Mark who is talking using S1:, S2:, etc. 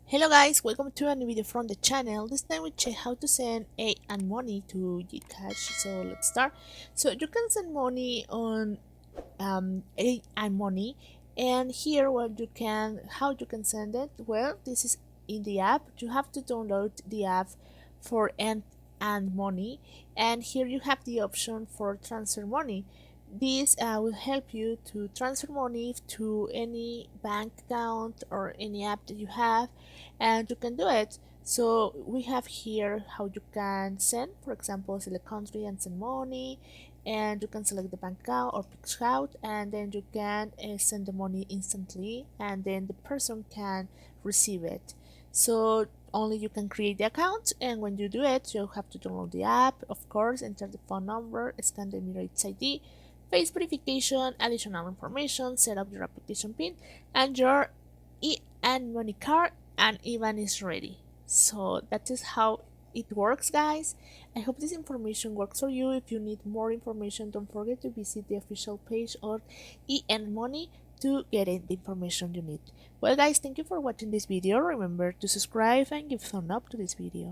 S1: Hello guys, welcome to a new video from the channel. This time we check how to send a and money to Gcash. So let's start. So you can send money on a and money, and here how you can send it. Well, this is in the app. You have to download the app for and money, and here you have the option for transfer money. This will help you to transfer money to any bank account or any app that you have, and you can do it. So we have here how you can send, for example, select country and send money, and you can select the bank account or pick out, and then you can send the money instantly, and then the person can receive it. So only you can create the account, and when you do it, you have to download the app, of course, enter the phone number, scan the Emirates ID, face verification, additional information, set up your application pin, and your and money card and IBAN is ready. So that is how it works, guys. I hope this information works for you. If you need more information, don't forget to visit the official page or Money to get the information you need. Well guys, thank you for watching this video. Remember to subscribe and give thumb up to this video.